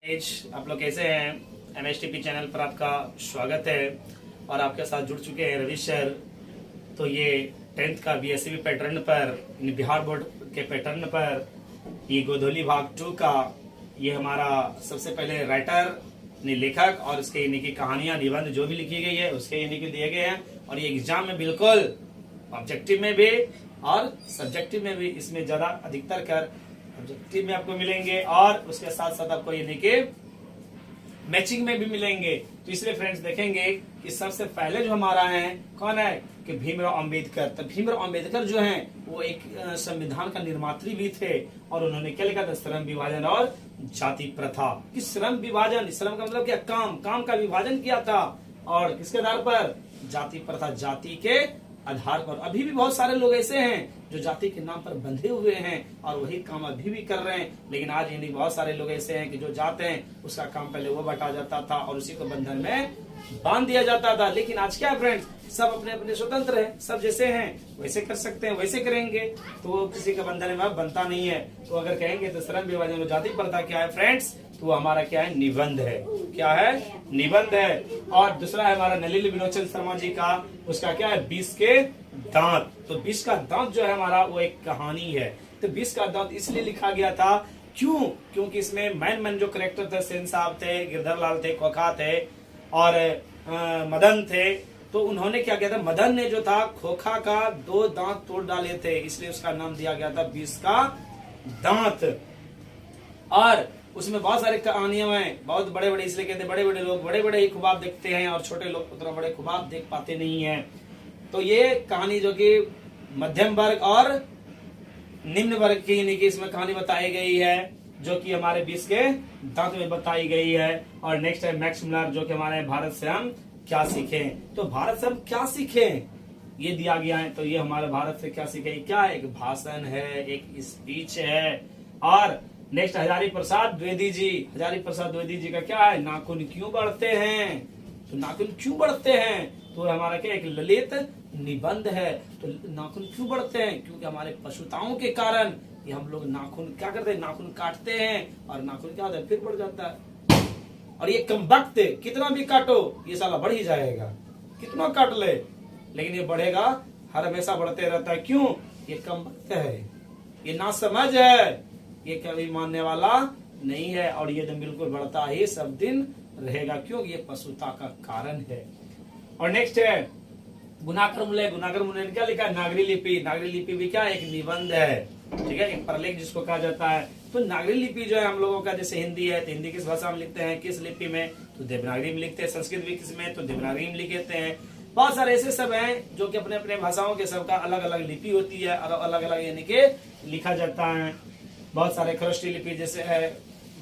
आप लोग कैसे हैं? MSTP चैनल पर आपका स्वागत है और आपके साथ जुड़ चुके हैं रवि सर। तो ये 10th का BSc पैटर्न पर, बिहार बोर्ड के पैटर्न पर ये गोधोली भाग 2 का ये हमारा सबसे पहले राइटर ने लेखक और उसके यानी की कहानियां निबंध जो भी लिखी गई है उसके यानी कि दिए गए हैं। और ये एग्जाम में बिल्कुल ऑब्जेक्टिव में भी और सब्जेक्टिव में भी इसमें ज्यादा अधिकतर कर ऑब्जेक्टिव में आपको मिलेंगे और उसके साथ साथ आपको यानी कि मैचिंग में भी मिलेंगे। तो इसलिए फ्रेंड्स देखेंगे कि सबसे पहले जो हमारा है कौन है कि भीमराव अंबेडकर। तो भीमराव अंबेडकर जो हैं वो एक संविधान का निर्मात्री भी थे और उन्होंने क्या लिखा था? श्रम विभाजन और जाति प्रथा। कि श्रम विभाजन, श्रम का मतलब क्या? काम का विभाजन किया था और किसके आधार पर? जाति प्रथा, जाति के आधार पर। अभी भी बहुत सारे लोग ऐसे हैं जो जाति के नाम पर बंधे हुए हैं और वही काम अभी भी कर रहे हैं। लेकिन आज यानी बहुत सारे लोग ऐसे हैं कि जो जाते हैं उसका काम पहले वो बटा जाता था और उसी को बंधन में बांध दिया जाता था। लेकिन आज क्या फ्रेंड्स, सब अपने अपने स्वतंत्र हैं, सब जैसे हैं वैसे कर सकते हैं, वैसे करेंगे, तो वो किसी का बंधन में बनता नहीं है। तो अगर कहेंगे तो श्रम विभाजन और जाति प्रथा क्या है फ्रेंड्स? तो हमारा क्या है? निबंध है। क्या है? निबंध है। और दूसरा है हमारा नलिनी विलोचन शर्मा जी का, उसका क्या है? 20 के दांत। तो 20 का दांत जो है हमारा वो एक कहानी है। तो 20 का दांत इसलिए लिखा गया था, क्यों? क्योंकि इसमें मैन जो करेक्टर थे, सेन साहब थे, गिरधर लाल थे, खोखा थे और मदन थे। तो उन्होंने क्या किया था? मदन ने जो था खोखा का 2 दांत तोड़ डाले थे, इसलिए उसका नाम दिया गया था 20 का दांत। और उसमें बहुत सारे कहानियां हैं, बहुत बड़े बड़े, इसलिए कहते हैं बड़े बड़े लोग बड़े बड़े ही ख्वाब देखते हैं और छोटे लोग उतना बड़े ख्वाब देख पाते नहीं हैं। तो ये कहानी जो कि मध्यम वर्ग और निम्न वर्ग की यानी कि इसमें कहानी बताई गई है जो कि हमारे 20 के दांत में बताई गई है। और नेक्स्ट है मैक्स मुलर जो कि हमारे भारत से हम क्या सीखें। तो भारत से हम क्या सीखें ये दिया गया है। तो ये हमारे भारत से क्या सीखें क्या है? एक भाषण है, एक स्पीच है। और नेक्स्ट हजारी प्रसाद द्विवेदी जी। हजारी प्रसाद द्विवेदी जी का क्या है? नाखून क्यों बढ़ते हैं? तो नाखून क्यों बढ़ते हैं? तो हमारा क्या एक ललित निबंध है। तो नाखून क्यों बढ़ते हैं? क्योंकि हमारे पशुताओं के कारण ये हम लोग नाखून क्या करते हैं? नाखून काटते हैं और नाखून क्या होता है? फिर बढ़ जाता है। और ये कम वक्त, कितना भी काटो ये साला बढ़ ही जाएगा, कितना काट ले लेकिन ये बढ़ेगा, हर हमेशा बढ़ते रहता है। क्यों? ये कम वक्त है, ये नासमझ है, ये कभी मानने वाला नहीं है और ये दिन बिल्कुल बढ़ता ही सब दिन रहेगा। क्यों? ये पशुता का कारण है। और नेक्स्ट है गुनाकर मुले। गुनाकर मुले ने क्या लिखा? नागरी लिपि। नागरी लिपि भी क्या? एक निबंध है, ठीक है, एक प्रलेख जिसको कहा जाता है। तो नागरी लिपि जो है हम लोगों का, जैसे हिंदी है तो हिंदी किस भाषा में लिखते हैं? किस लिपि में? तो देवनागरी में लिखते हैं। संस्कृत भी किस में? तो देवनागरी में लिखते हैं। बहुत सारे ऐसे सब हैं जो कि अपने अपने भाषाओं के सबका अलग अलग लिपि होती है और अलग अलग यानी कि लिखा जाता है। बहुत सारे खरोष्टी लिपि जैसे है,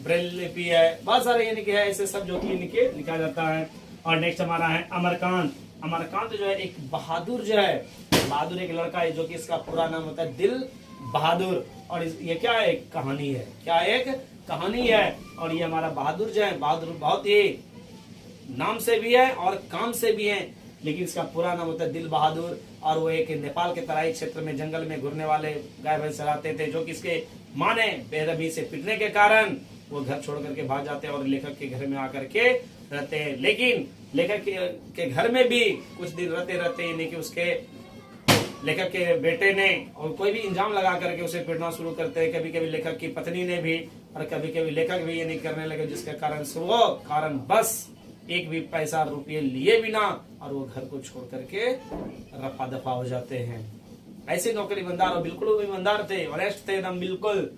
ब्रेल लिपि है, बहुत सारे यानी कि है ऐसे सब जो कि यानी कि लिखा जाता है। और नेक्स्ट हमारा है अमरकांत। अमरकांत जो है एक बहादुर जो है, बहादुर एक लड़का है जो कि इसका पूरा नाम होता है दिल बहादुर। और ये क्या है? एक कहानी है। क्या? एक कहानी है। और ये हमारा बहादुर जो है, बहादुर बहुत ही नाम से भी है और काम से भी है, लेकिन इसका पूरा नाम होता है दिल बहादुर। और वो एक नेपाल के तराई क्षेत्र में जंगल में घूरने वाले गाय भैंस चराते थे, जो कि इसके माँ ने बेरहमी से पिटने के कारण वो घर छोड़ करके भाग जाते हैं और लेखक के घर में आकर के रहते हैं। लेकिन लेखक के घर में भी कुछ दिन रहते रहते यानी कि उसके लेखक के बेटे ने और कोई भी इंजाम लगा करके उसे पीटना शुरू करते हैं। कभी कभी लेखक की पत्नी ने भी और कभी कभी लेखक भी यानी करने लगे, जिसके कारण से वो कारण बस एक भी पैसा रुपये लिए बिना और वो घर को छोड़ करके रफा दफा हो जाते हैं। ऐसे नौकरी ईमानदार और बिल्कुल ईमानदार थे, ऑनेस्ट थे एकदम बिल्कुल।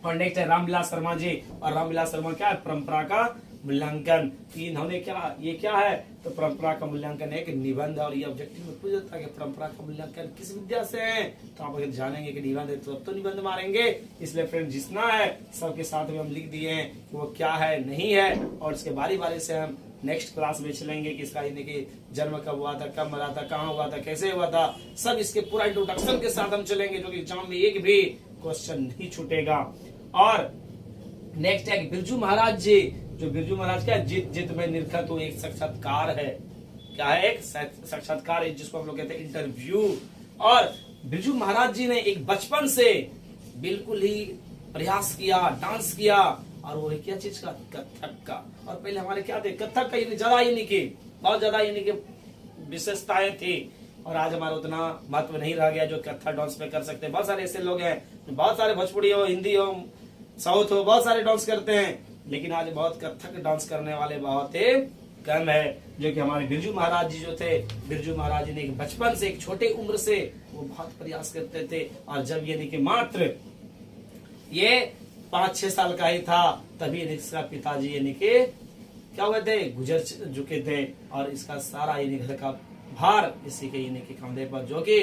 और नेक्स्ट है रामविलास शर्मा जी। और रामविलास शर्मा क्या है? परंपरा का मूल्यांकन। इन्होंने क्या, ये क्या है? तो परंपरा का मूल्यांकन एक निबंध। और ये ऑब्जेक्टिव में पूछा था कि परंपरा का मूल्यांकन किस विद्या से है? तो आप अगर जानेंगे कि निबंध है तो अब तो निबंध मारेंगे। इसलिए फ्रेंड जितना है सबके साथ में हम लिख दिए हैं वो क्या है नहीं है। और इसके बारी बारी से हम नेक्स्ट क्लास में चलेंगे कि इसका यानी कि जन्म कब हुआ था, कब मरा था, कहाँ हुआ था, कैसे हुआ था, सब इसके पूरा इंट्रोडक्शन के साथ हम चलेंगे, जो कि एग्जाम में एक भी क्वेश्चन नहीं छूटेगा। और नेक्स्ट है बिरजू महाराज जी। जो बिरजू महाराज क्या? जित जित में निरखत हो, एक साक्षात्कार है। क्या है? एक साक्षात्कार है जिसको हम लोग कहते हैं इंटरव्यू। और बिरजू महाराज जी ने एक बचपन से बिल्कुल ही प्रयास किया, डांस किया और वो क्या चीज का, कथक का। और पहले हमारे क्या थे, कथक का ज्यादा यानी कि बहुत ज्यादा यानी कि विशेषताएं थी, और आज हमारा उतना महत्व नहीं रह गया जो कथक डांस पे कर सकते हैं। बहुत सारे ऐसे लोग हैं, बहुत सारे भोजपुरी हो, हिंदी हो, साउथ हो, बहुत सारे डांस करते हैं, लेकिन आज बहुत कथक डांस करने वाले बहुत ही कम है। जो कि हमारे बिरजू महाराज जी जो थे, बिरजू महाराज जी ने बचपन से, एक छोटे उम्र से वो बहुत प्रयास करते थे, और जब ये देखिए मात्र ये 5-6 साल का ही था, तभी इसका पिताजी यानी कि क्या हुए थे, गुजर चुके थे, और इसका सारा यानी घर का भार इसी के यानी कि कंधे पर, जो कि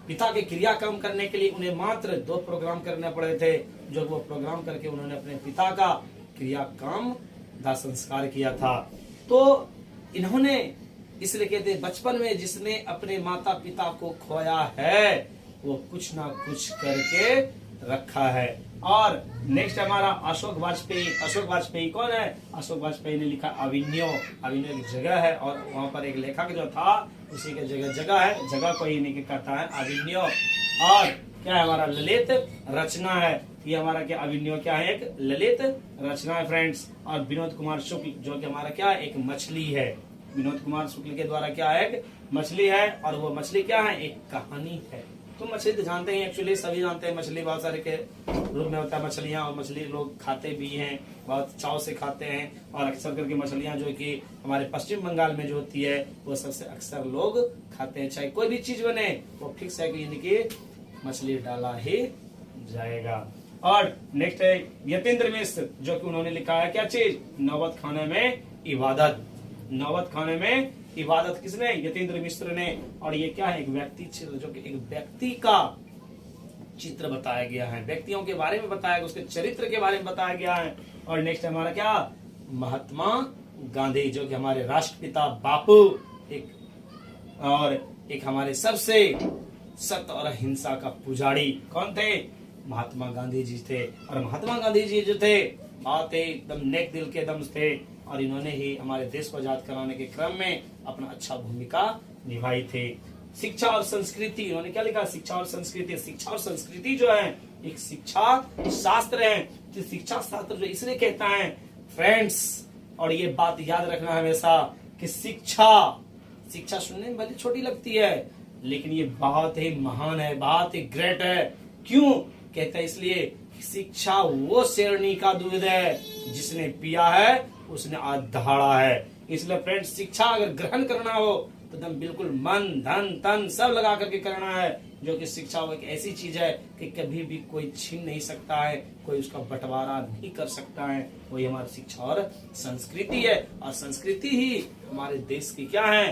पिता के क्रियाक्रम करने के लिए उन्हें मात्र 2 प्रोग्राम करने पड़े थे, जो वो प्रोग्राम करके उन्होंने अपने पिता का क्रियाक्रम दाह संस्कार किया था। तो इन्होंने इसलिए कहते हैं, बचपन में जिसने अपने माता पिता को खोया है वो कुछ ना कुछ करके रखा है। और नेक्स्ट हमारा अशोक वाजपेयी। अशोक वाजपेयी कौन है? अशोक वाजपेयी ने लिखा अविन्यो। अविन्यो एक जगह है, और वहां पर एक लेखक जो था उसी के जगह है, जगह को ही नहीं कहता है अविन्यो। और क्या है हमारा, ललित रचना है। ये हमारा क्या, अविन्यो क्या है, एक ललित रचना है फ्रेंड्स। और विनोद कुमार शुक्ल जो कि हमारा क्या है, एक मछली है। विनोद कुमार शुक्ल के द्वारा क्या है, एक मछली है, और वो मछली क्या है, एक कहानी है। तो मछली तो जानते हैं, एक्चुअली सभी जानते हैं, मछली बहुत सारे के रूप में होता है मछलियां, और मछली लोग खाते भी हैं, बहुत चाव से खाते हैं। और अक्सर करके मछलियां जो कि हमारे पश्चिम बंगाल में जो होती है वो सबसे अक्सर लोग खाते हैं। चाहे कोई भी चीज बने वो फिक्स है कि यानी कि मछली डाला ही जाएगा। और नेक्स्ट है यतीन्द्र मिश्र, जो कि उन्होंने लिखा है क्या चीज, नौबत खाने में इबादत। नौबत खाने में इबादत किसने, यतीन्द्र मिश्र ने। और ये क्या है, एक व्यक्ति चित्र, जो कि एक व्यक्ति का चित्र बताया गया है, व्यक्तियों के बारे में बताया गया, उसके चरित्र के बारे में बताया गया है। और नेक्स्ट हमारा क्या, महात्मा गांधी, जो कि हमारे राष्ट्रपिता बापू, और एक हमारे सबसे सत्य और अहिंसा का पुजारी कौन थे, महात्मा गांधी जी थे। और महात्मा गांधी जी जो थे बहुत ही एकदम नेक दिल के दम थे, और इन्होंने ही हमारे देश को आजाद कराने के क्रम में अपना अच्छा भूमिका निभाई थी। शिक्षा और संस्कृति, इन्होंने क्या लिखा, शिक्षा और संस्कृति। शिक्षा और संस्कृति जो है एक शिक्षा शास्त्र है। तो शिक्षा शास्त्र जो इसलिए कहता है फ्रेंड्स, और ये बात याद रखना हमेशा कि शिक्षा सुनने में भले छोटी लगती है, लेकिन ये बहुत ही महान है, बहुत ही ग्रेट है। क्यों कहते हैं, इसलिए शिक्षा वो शेरनी का दूध है, जिसने पिया है उसने आज दहाड़ा है। इसलिए फ्रेंड्स, शिक्षा अगर ग्रहण करना हो तो एकदम बिल्कुल मन धन तन सब लगा करके करना है। जो कि शिक्षा वो एक ऐसी चीज है कि कभी भी कोई छीन नहीं सकता है, कोई उसका बंटवारा नहीं कर सकता है। वही हमारी शिक्षा और संस्कृति है, और संस्कृति ही हमारे देश की क्या है,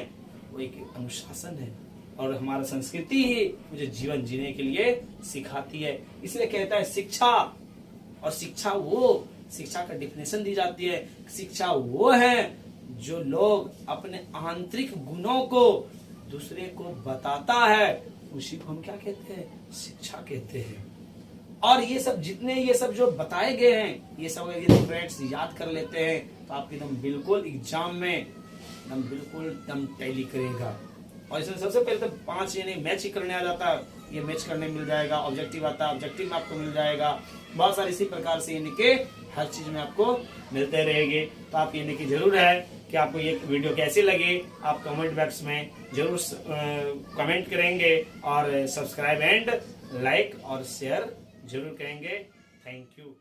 वो एक अनुशासन है, और हमारा संस्कृति ही मुझे जीवन जीने के लिए सिखाती है। इसलिए कहता है शिक्षा, और शिक्षा का डिफिनेशन दी जाती है। शिक्षा वो है जो लोग अपने आंतरिक गुणों को दूसरे को बताता है, उसी को हम क्या कहते हैं, शिक्षा कहते हैं। और ये सब जितने ये सब जो बताए गए हैं, ये सब अगर ये फ्रेंड्स याद कर लेते हैं तो आप एकदम बिल्कुल एग्जाम में एकदम टैली करेगा। और इसमें सबसे पहले तो 5 यानी मैच ही करने आ जाता है, ये मैच करने मिल जाएगा। ऑब्जेक्टिव आता है, ऑब्जेक्टिव में आपको मिल जाएगा। बहुत सारी इसी प्रकार से यानी कि हर चीज में आपको मिलते रहेंगे। तो आप यानी कि जरूर है कि आपको ये वीडियो कैसी लगी, आप कमेंट बॉक्स में जरूर कमेंट करेंगे, और सब्सक्राइब एंड लाइक और शेयर जरूर करेंगे। Thank you.